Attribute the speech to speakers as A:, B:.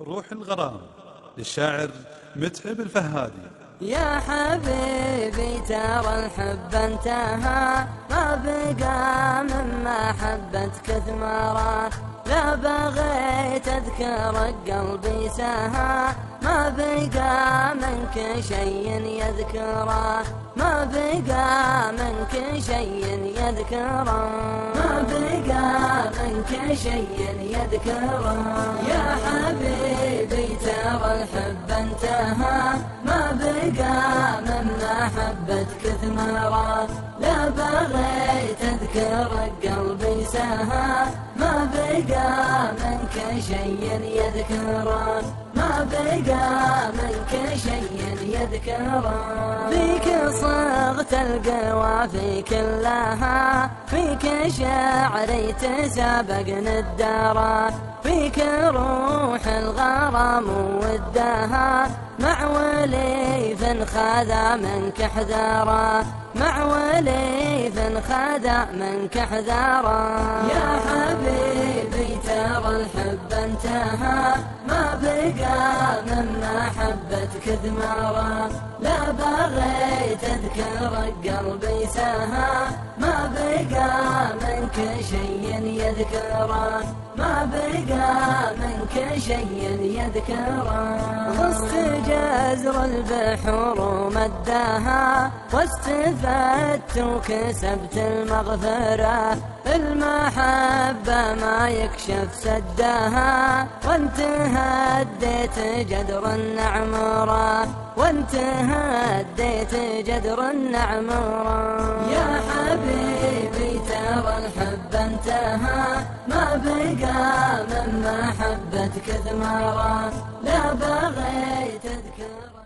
A: روح الغرام للشاعر متعب الفهادي.
B: يا حبيبي ترى الحب انتهى، ما بقى من محبتك ثمرة، لا بغيت اذكرك قلبي سهى، ما بقى منك شيء يذكره، ما بقى منك شيء يذكره، ما بقى منك شيء يذكره. يا حبيبي ترى الحب انتهى، ما بقى من محبتك ثمرة، لا بغيت اذكرك قلبي سهى، ما بقى منك شيء يذكره، ما بقى منك شيء يذكره. فيك صغت القوافي كلها، فيك شعري تسابقني الدارة، فيك روح الغرام ودها، مع وليف خذا منك حذاره، مع وليف خذا منك حذاره. يا حبيبي ترى الحب انتهى، ما بقى من محبتك ثمرة، لا بغيت اذكرك قلبي سهى، ما بقى منك شيء يذكره، ما بقى منك شيء يذكره. غصت جزر البحور ومدها، واستفدت وكسبت المغفرة، المحبة ما يكشف سدها، وانت هديت جدر النعمرة، وانت هديت جدر النعمرة. يا حبيبي ترى الحب انتهى، ما بقى من محبتك ثمرة، لا بغيت اذكر